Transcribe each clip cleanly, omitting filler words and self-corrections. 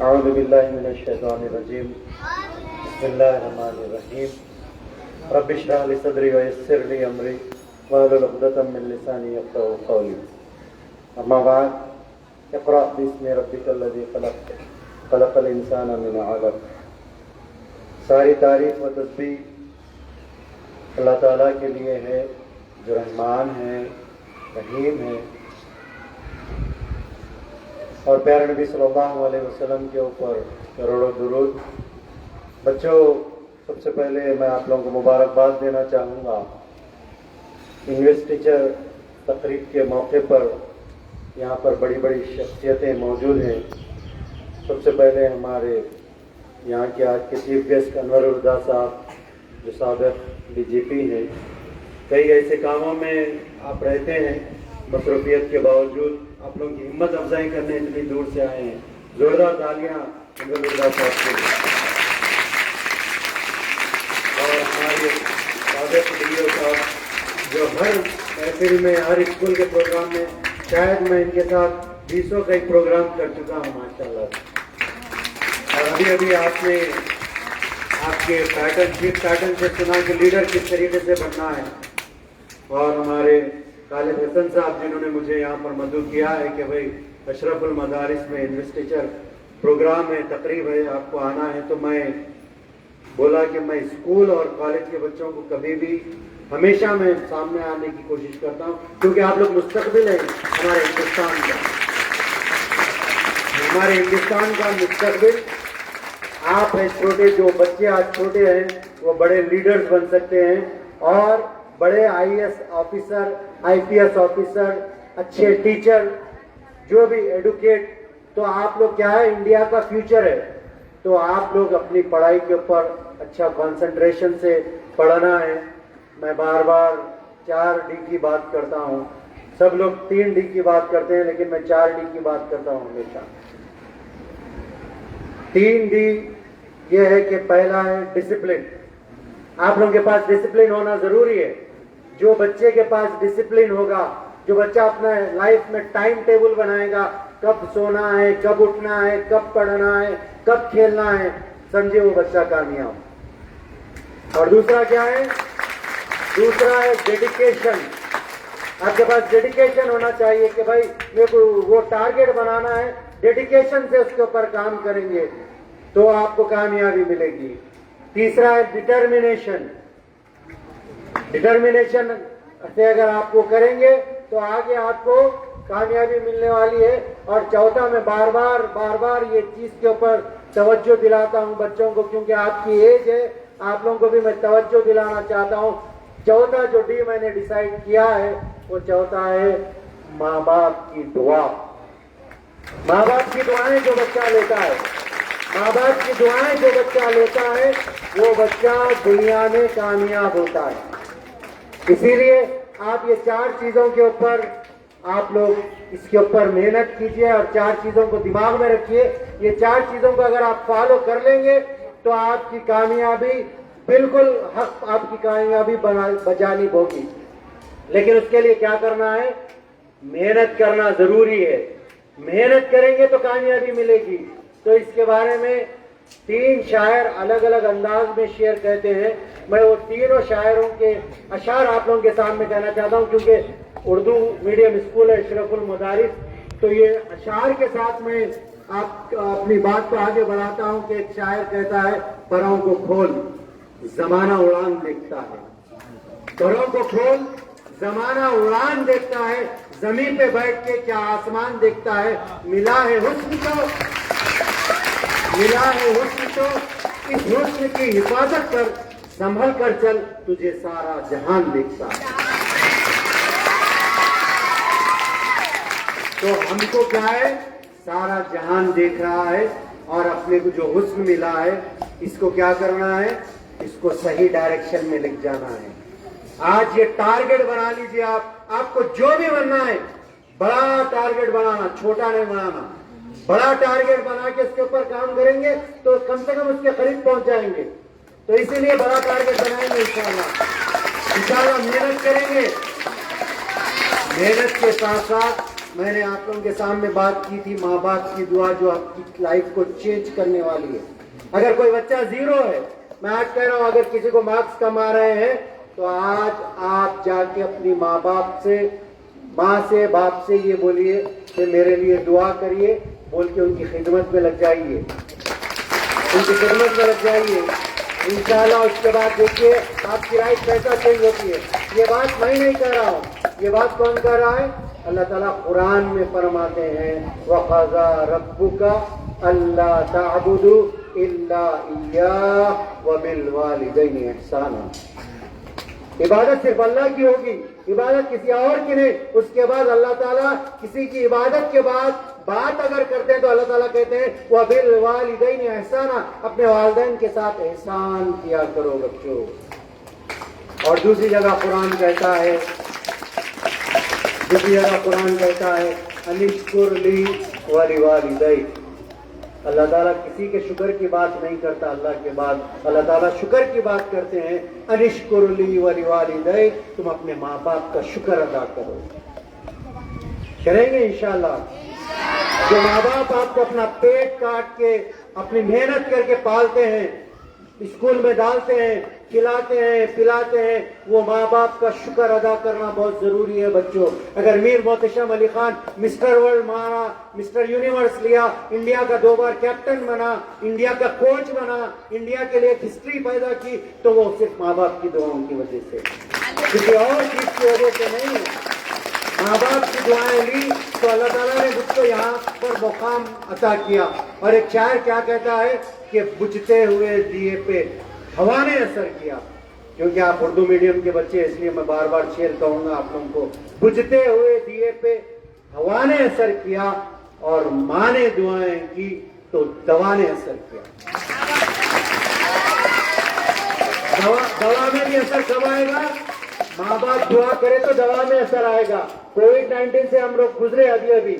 اعوذ باللہ من الشیطان الرجیم بسم اللہ الرحمن الرحیم رب اشرح لی صدری ویسر لی امری واحلل عقدۃ من لسانی یفقہوا قولی اما بعد اقرأ باسم ربک الذی خلق خلق الانسان من علق۔ ساری تعریف و تسبیح اللہ تعالیٰ کے لیے ہے جو رحمان ہے، رحیم ہے، اور پیارے نبی صلی اللہ علیہ وسلم کے اوپر کروڑوں درود۔ بچوں، سب سے پہلے میں آپ لوگوں کو مبارکباد دینا چاہوں گا۔ انگلش ٹیچر تقریب کے موقع پر یہاں پر بڑی بڑی شخصیتیں موجود ہیں۔ سب سے پہلے ہمارے یہاں کے آج کے چیف گیسٹ انور الہدا صاحب جو سابق ڈی جی پی ہیں۔ کئی ایسے کاموں میں آپ رہتے ہیں، مصروفیت کے باوجود آپ لوگوں کی ہمت افزائی کرنے اتنی دور سے آئے ہیں۔ زوردار تالیاں انور الہدا صاحب کے لیے۔ اور ہمارے سابق ڈی او صاحب جو ہر محفل میں، ہر اسکول کے پروگرام میں، شاید میں ان کے ساتھ 20 کا ایک پروگرام کر چکا ہوں ماشاءاللہ سے۔ اور ابھی آپ نے آپ کے چیف پیٹرن سے سنا کہ لیڈر کس طریقے سے بننا ہے۔ اور ہمارے خالد حسن صاحب جنہوں نے مجھے یہاں پر مدعو کیا ہے کہ بھائی اشرف المدارس میں انگلش ٹیچر پروگرام ہے، تقریب ہے، آپ کو آنا ہے، تو میں بولا کہ میں اسکول اور کالج کے بچوں کو کبھی بھی ہمیشہ میں سامنے آنے کی کوشش کرتا ہوں، کیونکہ آپ لوگ مستقبل ہیں ہمارے ہندوستان کا۔ ہمارے ہندوستان کا مستقبل آپ ہیں، چھوٹے جو بچے آج چھوٹے ہیں وہ بڑے لیڈرز بن سکتے ہیں، اور بڑے I S officer, I P S officer, اچھے ٹیچر، جو بھی ایڈوکیٹ، تو آپ لوگ کیا ہے، انڈیا کا فیوچر ہے۔ تو آپ لوگ اپنی پڑھائی کے اوپر اچھا کنسنٹریشن سے پڑھنا ہے۔ میں بار بار 4D کی بات کرتا ہوں، سب لوگ 3D کی بات کرتے ہیں، لیکن میں 4D کی بات کرتا ہوں ہمیشہ۔ 3D یہ ہے کہ پہلا ہے ڈسپلن۔ آپ لوگوں کے پاس ڈسپلن ہونا ضروری ہے۔ جو بچے کے پاس ڈسپلن ہوگا، جو بچہ اپنا لائف میں ٹائم ٹیبل بنائے گا، کب سونا ہے، کب اٹھنا ہے، کب پڑھنا ہے، کب کھیلنا ہے، سمجھے وہ بچہ کامیاب۔ اور دوسرا کیا ہے؟ دوسرا ہے ڈیڈیکیشن۔ آپ کے پاس ڈیڈیکیشن ہونا چاہیے کہ بھائی میرے کو وہ ٹارگیٹ بنانا ہے، ڈیڈیکیشن سے اس کے اوپر کام کریں گے تو آپ کو کامیابی ملے گی۔ تیسرا ہے ڈٹرمینیشن۔ ڈٹرمینیشن سے اگر آپ کو کریں گے تو آگے آپ کو کامیابی ملنے والی ہے۔ اور چوتھا، میں بار بار یہ چیز کے اوپر توجہ دلاتا ہوں بچوں کو، کیونکہ آپ کی ایج ہے، آپ لوگوں کو بھی میں توجہ دلانا چاہتا ہوں۔ چوتھا جو ڈی میں نے ڈیسائیڈ کیا ہے وہ چوتھا ہے ماں باپ کی دعا۔ ماں باپ کی دعائیں جو بچہ لیتا ہے، ماں باپ کی دعائیں جو بچہ لیتا ہے، وہ بچہ دنیا میں کامیاب ہوتا ہے۔ اسی لیے آپ یہ 4 چیزوں کے اوپر آپ لوگ اس کے اوپر محنت کیجئے، اور 4 چیزوں کو دماغ میں رکھیے۔ یہ 4 چیزوں کو اگر آپ فالو کر لیں گے تو آپ کی کامیابی بالکل حق، آپ کی کامیابی بجانب ہوگی۔ لیکن اس کے لیے کیا کرنا ہے؟ محنت کرنا ضروری ہے۔ محنت کریں گے تو کامیابی ملے گی۔ تو اس کے بارے میں 3 شاعر الگ الگ انداز میں شعر کہتے ہیں۔ میں وہ تینوں شاعروں کے اشعار آپ لوگوں کے سامنے کہنا چاہتا ہوں، کیونکہ اردو میڈیم اسکول ہے اشرف المدارس، تو یہ اشعار کے ساتھ میں آپ اپنی بات کو آگے بڑھاتا ہوں کہ ایک شاعر کہتا ہے، پروں کو کھول زمانہ اڑان دیکھتا ہے، پروں کو کھول زمانہ اڑان دیکھتا ہے، زمین پہ بیٹھ کے کیا آسمان دیکھتا ہے، ملا ہے حسن تو اس حسن کی حفاظت کر، سنبھل کر چل تجھے سارا جہان دیکھتا ہے۔ تو ہم کو کیا ہے؟ سارا جہان دیکھ رہا ہے، اور اپنے کو جو حسن ملا ہے اس کو کیا کرنا ہے؟ اس کو صحیح ڈائریکشن میں لے جانا ہے۔ آج یہ ٹارگٹ بنا لیجئے، آپ کو جو بھی بننا ہے، بڑا ٹارگٹ بنانا، چھوٹا نہیں بنانا۔ بڑا ٹارگٹ بنا کے اس کے اوپر کام کریں گے تو کم سے کم اس کے قریب پہنچ جائیں گے۔ تو اسی لیے بڑا ٹارگٹ بنائیں گے انشاءاللہ۔ محنت کریں گے، محنت کے ساتھ ساتھ میں نے آپ لوگوں کے سامنے بات کی تھی ماں باپ کی دعا جو آپ کی لائف کو چینج کرنے والی ہے. اگر کوئی بچہ 0 ہے، میں آج کہہ رہا ہوں اگر کسی کو مارکس کم آ رہے ہیں تو آج آپ جا کے اپنی ماں سے باپ سے یہ بولیے کہ میرے لیے دعا کریے، بول کے ان کی خدمت میں لگ جائیے، انشاءاللہ. اس کے بعد دیکھیے آپ کی لائف کیسا چینج ہوتی ہے. یہ بات میں نہیں کہہ رہا ہوں، یہ بات کون کہہ رہا ہے؟ اللہ تعالیٰ قرآن میں فرماتے ہیں وَقَضَىٰ رَبُّكَ أَلَّا تَعْبُدُوا إِلَّا إِيَّاهُ وَبِالْوَالِدَيْنِ إِحْسَانًا. عبادت صرف اللہ کی ہوگی، عبادت کسی اور کی نہیں. اس کے بعد اللہ تعالیٰ کسی کی عبادت کے بعد بات اگر کرتے ہیں تو اللہ تعالیٰ کہتے ہیں وَبِالْوَالِدَيْنِ إِحْسَانًا، اپنے والدین کے ساتھ احسان کیا کرو بچوں. اور دوسری جگہ قرآن کہتا ہے انشکر لی وَلِوَالِدَيْكَ. اللہ تعالیٰ کسی کے شکر کی بات نہیں کرتا، اللہ کے بعد اللہ تعالیٰ شکر کی بات کرتے ہیں. انشکر لی وَلِوَالِدَيْكَ، تم اپنے ماں باپ کا شکر ادا کرو. کریں گے انشاءاللہ. جو ماں باپ آپ کو اپنا پیٹ کاٹ کے اپنی محنت کر کے پالتے ہیں، اسکول میں ڈالتے ہیں، کھلاتے ہیں، پلاتے ہیں، وہ ماں باپ کا شکر ادا کرنا بہت ضروری ہے بچوں. اگر میر محتشم علی خان مسٹر ورلڈ مارا، مسٹر یونیورس لیا، انڈیا کا 2 بار کیپٹن بنا، انڈیا کا کوچ بنا، انڈیا کے لیے ایک ہسٹری پیدا کی، تو وہ صرف ماں باپ کی دعاؤں کی وجہ سے، کسی اور چیز کی وجہ سے نہیں ہے. ماں باپ کی دعائیں لی تو اللہ تعالیٰ نے مجھ کو یہاں پر مقام عطا کیا. اور ایک شاعر کیا کہتا ہے کہ بجھتے ہوئے دیے پہ ہوا نے اثر کیا. کیونکہ آپ اردو میڈیم کے بچے، اس لیے میں بار بار شعر کہوں گا آپ لوگوں کو. بجھتے ہوئے دیے پہ ہوا نے اثر کیا، اور ماں نے دعائیں کی تو دوا نے اثر کیا. دوا میں بھی اثر کب آئے گا؟ ماں باپ دعا کرے تو دوا میں اثر آئے گا. کووڈ-19 سے ہم لوگ گزرے ابھی،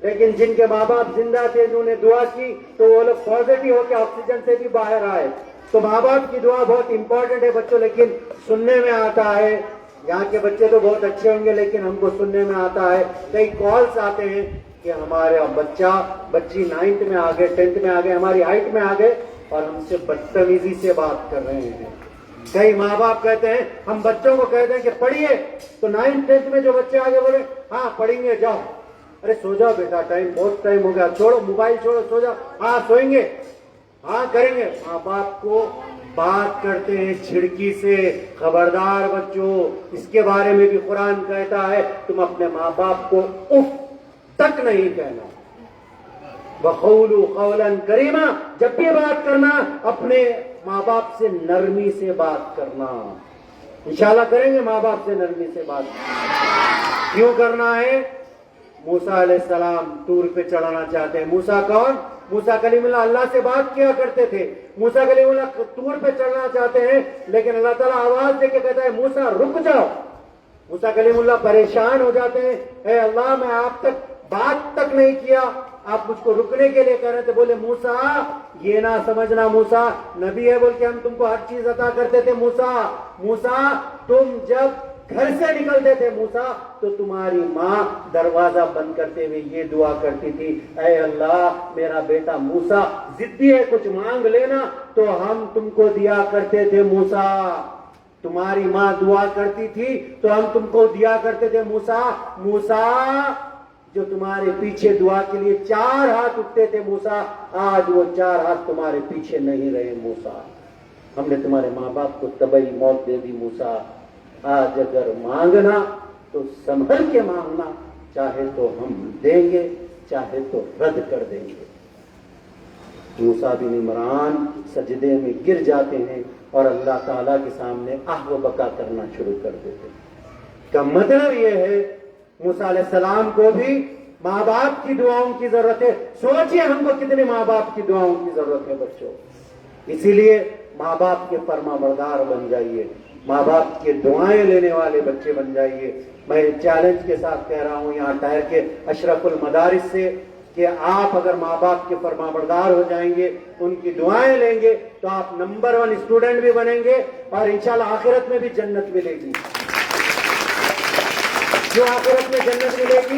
لیکن جن کے ماں باپ زندہ تھے، انہوں نے دعا کی تو وہ لوگ پازیٹیو ہو کے آکسیجن سے بھی باہر آئے. تو ماں باپ کی دعا بہت امپورٹنٹ ہے بچوں. لیکن سننے میں آتا ہے، یہاں کے بچے تو بہت اچھے ہوں گے، لیکن ہم کو سننے میں آتا ہے، کئی کالز آتے ہیں کہ ہمارا بچی 9th میں آ گئے، 10th میں آ گئے، ہماری ہائٹ میں آ گئے اور ہم سے بدتمیزی سے بات کر رہے ہیں. کئی ماں باپ کہتے ہیں، ہم بچوں کو کہتے ہیں کہ پڑھیے، تو 9th 10th میں جو بچے آگے بولے ہاں پڑھیں گے، جاؤ. ارے سو جاؤ بیٹا، بہت ٹائم ہو گیا، چھوڑو موبائل، چھوڑو، سو جاؤ. ہاں سوئیں گے، ہاں کریں گے. ماں باپ کو بات کرتے ہیں چھڑکی سے. خبردار بچوں، اس کے بارے میں بھی قرآن کہتا ہے تم اپنے ماں باپ کو اف تک نہیں کہنا. وَقَوْلُوا قَوْلًا كَرِيمًا، جب بھی بات کرنا اپنے ماں باپ سے نرمی سے بات کرنا. انشاءاللہ کریں گے ماں باپ سے نرمی سے بات. کیوں کرنا ہے؟ موسیٰ علیہ السلام طور پہ چڑھانا چاہتے ہیں. موسیٰ کون؟ موسیٰ کلیم اللہ، اللہ سے بات کیا کرتے تھے. موسیٰ کلیم اللہ طور پہ چڑھنا چاہتے ہیں، لیکن اللہ تعالیٰ آواز دے کے کہتا ہے موسیٰ رک جاؤ. موسیٰ کلیم اللہ پریشان ہو جاتے ہیں، اے اللہ میں آپ تک بات تک نہیں کیا، آپ مجھ کو رکنے کے لیے کہہ رہے تھے. بولے موسیٰ یہ نہ سمجھنا، موسیٰ نبی ہے بول کے ہم تم کو ہر چیز عطا کرتے تھے. موسیٰ تم جب گھر سے نکلتے تھے موسیٰ تو تمہاری ماں دروازہ بند کرتے ہوئے یہ دعا کرتی تھی، اے اللہ میرا بیٹا موسیٰ ضدی ہے، کچھ مانگ لینا تو ہم تم کو دیا کرتے تھے. موسیٰ تمہاری ماں دعا کرتی تھی تو ہم تم کو دیا کرتے تھے. موسیٰ جو تمہارے پیچھے دعا کے لیے 4 ہاتھ اٹھتے تھے موسیٰ، آج وہ 4 ہاتھ تمہارے پیچھے نہیں رہے. موسیٰ ہم نے تمہارے ماں باپ کو طبعی موت دے دی. موسیٰ آج اگر مانگنا تو سنبھل کے مانگنا، چاہے تو ہم دیں گے، چاہے تو رد کر دیں گے. موسیٰ بن عمران سجدے میں گر جاتے ہیں اور اللہ تعالیٰ کے سامنے آہ و بکا کرنا شروع کر دیتے ہیں. کا مطلب یہ ہے موسیٰ علیہ السلام کو بھی ماں باپ کی دعاؤں کی ضرورت ہے. سوچئے ہم کو کتنے ماں باپ کی دعاؤں کی ضرورت ہے بچوں. اسی لیے ماں باپ کے فرما بردار بن جائیے، ماں باپ کے دعائیں لینے والے بچے بن جائیے. میں چیلنج کے ساتھ کہہ رہا ہوں یہاں ٹائر کے اشرف المدارس سے کہ آپ اگر ماں باپ کے فرما بردار ہو جائیں گے، ان کی دعائیں لیں گے تو آپ نمبر 1 اسٹوڈنٹ بھی بنیں گے اور انشاءاللہ آخرت میں بھی جنت ملے گی. جو آخرت میں جنت ملے گی